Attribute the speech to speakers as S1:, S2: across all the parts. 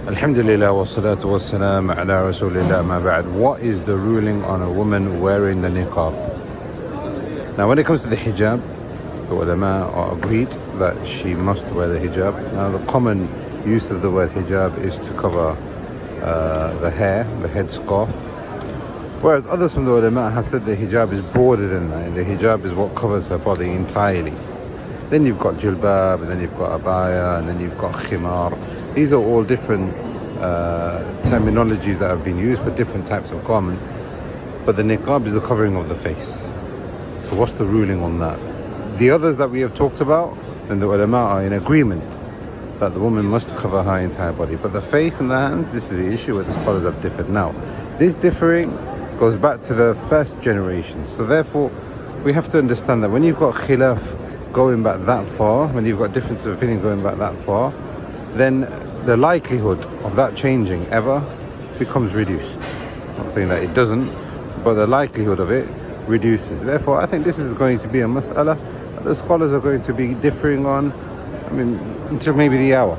S1: Alhamdulillah wa salatu wa salam ala rasulillah ma ba'd. What is the ruling on a woman wearing the niqab? Now when it comes to the hijab, the ulama are agreed that she must wear the hijab. Now the common use of the word hijab is to cover the hair, the headscarf. Whereas others from the ulama have said the hijab is broader than that. The hijab is what covers her body entirely. Then you've got jilbab, and then you've got abaya, and then you've got khimar. These are all different terminologies that have been used for different types of garments. But the niqab is the covering of the face. So what's the ruling on that? The others that we have talked about, then the ulama are in agreement that the woman must cover her entire body. But the face and the hands, this is the issue where the scholars have differed. Now, this differing goes back to the first generation. So therefore, we have to understand that when you've got khilaf going back that far, when you've got difference of opinion going back that far, then the likelihood of that changing ever becomes reduced. I'm not saying that it doesn't, but the likelihood of it reduces. Therefore, I think this is going to be a mas'ala that the scholars are going to be differing on, until maybe the hour.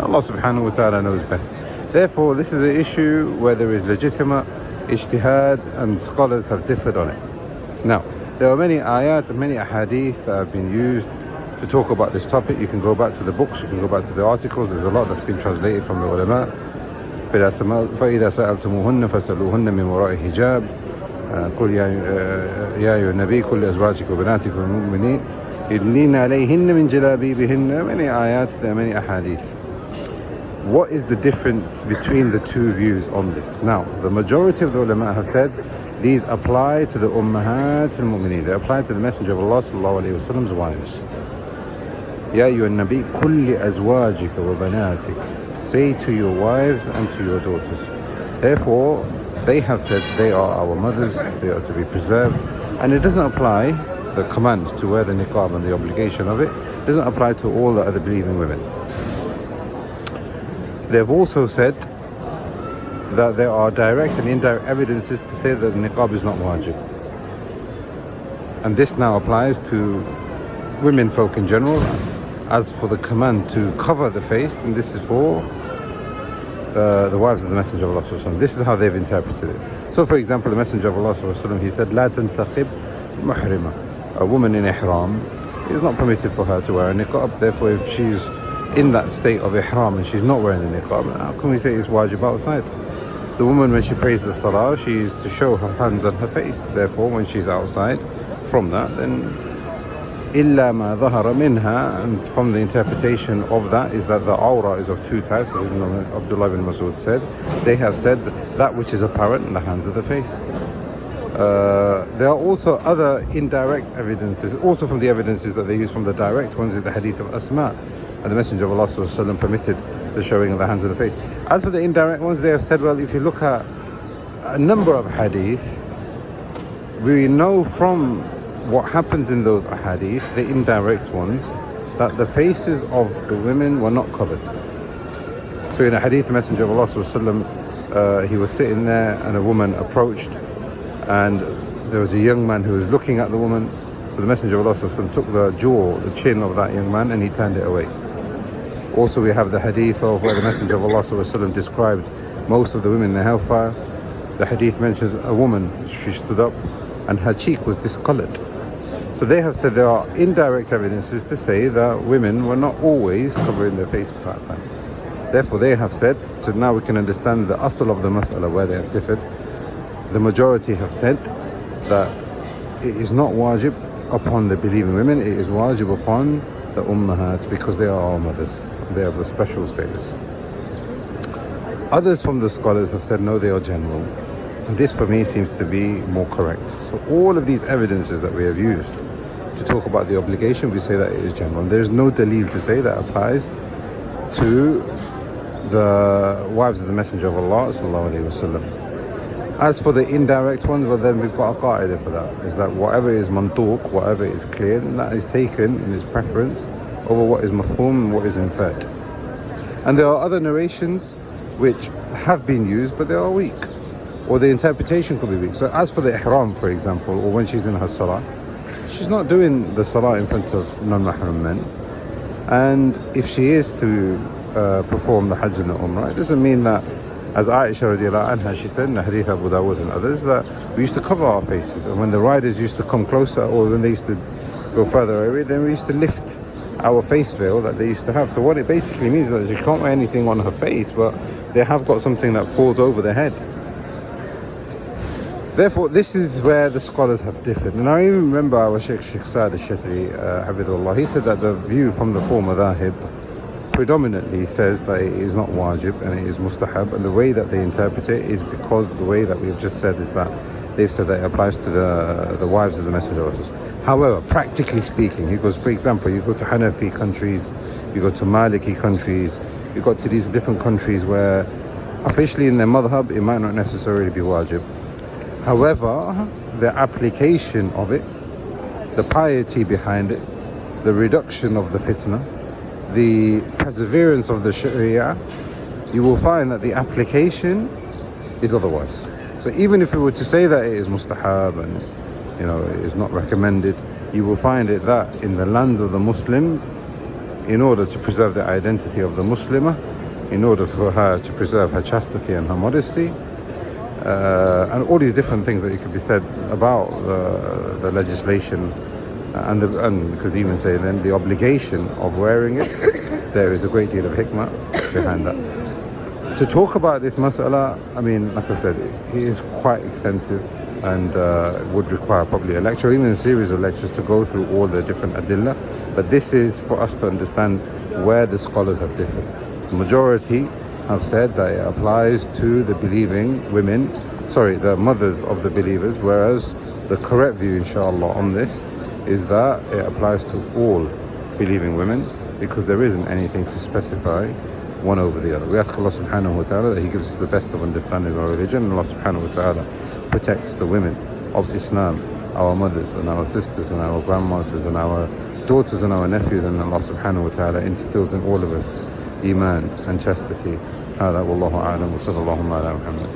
S1: Allah subhanahu wa ta'ala knows best. Therefore, this is an issue where there is legitimate ijtihad and scholars have differed on it. Now, there are many ayat and many ahadith that have been used to talk about this topic. You can go back to the books, you can go back to the articles. There's a lot that's been translated from the ulama. فَإِذَا سَأَلْتُمُوهُنَّ فَاسْأَلُوهُنَّ مِنْ وَرَاءِ حِجَابٍ قُلْ يَا أَيُّهَا النَّبِيُّ قُلْ لِأَزْوَاجِكَ وَبَنَاتِكَ وَالْمُؤْمِنِينَ يُدْنِينَ عَلَيْهِنَّ مِنْ جَلَابِيبِهِنَّ. Many ayat, there are many ahadith. What is the difference between the two views on this? Now, the majority of the ulama have said these apply to the ummahat al-mu'mineen. They apply to the Messenger of Allah sallallahu alayhi wa sallam's wives. Ya ayyuhan nabi kulli azwajika wa banatik. Say to your wives and to your daughters. Therefore, they have said they are our mothers, they are to be preserved. And it doesn't apply, the command to wear the niqab and the obligation of it, doesn't apply to all the other believing women. They've also said that there are direct and indirect evidences to say that niqab is not wajib. And this now applies to women folk in general. As for the command to cover the face, and this is for the wives of the Messenger of Allah. This is how they've interpreted it. So for example, the Messenger of Allah, he said, لا تنتقب محرمة. A woman in ihram, it is not permitted for her to wear a niqab. Therefore, if she's in that state of ihram and she's not wearing the niqab, how can we say it's wajib outside? The woman, when she prays the salah, she is to show her hands and her face. Therefore, when she's outside from that, then إِلَّا مَا ظَهَرَ مِنْهَا. And from the interpretation of that is that the awrah is of two types, as Abdullah bin Mas'ud said. They have said that which is apparent in the hands of the face. There are also other indirect evidences, also from the evidences that they use from the direct ones is the hadith of Asma. And the Messenger of Allah permitted the showing of the hands of the face. As for the indirect ones, they have said, well, if you look at a number of hadith, we know from what happens in those hadith, the indirect ones, that the faces of the women were not covered. So in a hadith, the Messenger of Allah, he was sitting there and a woman approached, and there was a young man who was looking at the woman. So the Messenger of Allah took the jaw, the chin of that young man, and he turned it away. Also, we have the hadith of where the Messenger of Allah described most of the women in the hellfire. The hadith mentions a woman, she stood up and her cheek was discolored. So they have said there are indirect evidences to say that women were not always covering their faces at that time. Therefore, they have said, so now we can understand the asl of the mas'ala where they have differed. The majority have said that it is not wajib upon the believing women, it is wajib upon the ummahat, because they are our mothers. They have the special status. Others from the scholars have said no, they are general. And this for me seems to be more correct. So all of these evidences that we have used to talk about the obligation, we say that it is general. And there's no dalil to say that applies to the wives of the Messenger of Allah sallallahu alaihi wasallam. As for the indirect ones, well then we've got a qaida for that. Is that whatever is mantuq, whatever is clear, then that is taken in its preference over what is mafhum and what is inferred. And there are other narrations which have been used but they are weak, or the interpretation could be weak. So as for the ihram, for example, or when she's in her salah, she's not doing the salah in front of non-mahram men. And if she is to perform the Hajj and the Umrah. It doesn't mean that, as Aisha radiallahu anha, she said in the Hadith Abu Dawud and others, that we used to cover our faces, and when the riders used to come closer, or when they used to go further away, then we used to lift our face veil that they used to have. So what it basically means is that she can't wear anything on her face, but they have got something that falls over their head. Therefore, this is where the scholars have differed. And I even remember our Sheikh Sa'd al-Shatri, Hafidhullah, he said that the view from the four madhahib predominantly says that it is not wajib and it is mustahab, and the way that they interpret it is because the way that we've just said is that they've said that it applies to the wives of the Messenger of Allah. However, practically speaking, he goes, for example, you go to Hanafi countries, you go to Maliki countries, you go to these different countries where officially in their madhab it might not necessarily be wajib. However, the application of it, the piety behind it, the reduction of the fitna, the perseverance of the sharia, you will find that the application is otherwise. So even if we were to say that it is mustahab and it is not recommended, you will find it that in the lands of the Muslims, in order to preserve the identity of the Muslimah, in order for her to preserve her chastity and her modesty, and all these different things that could be said about the legislation, and because even say then the obligation of wearing it, there is a great deal of hikmah behind that. To talk about this mas'ala, I mean, like I said, it is quite extensive and would require probably a lecture, or even a series of lectures to go through all the different adillah. But this is for us to understand where the scholars have differed. The majority have said that it applies to the believing women, the mothers of the believers, whereas the correct view, inshallah, on this is that it applies to all believing women, because there isn't anything to specify one over the other. We ask Allah subhanahu wa ta'ala that He gives us the best of understanding of our religion, and Allah subhanahu wa ta'ala protects the women of Islam, our mothers and our sisters and our grandmothers and our daughters and our nephews, and Allah subhanahu wa ta'ala instills in all of us iman and chastity. هذا والله أعلم وصلى الله على محمد.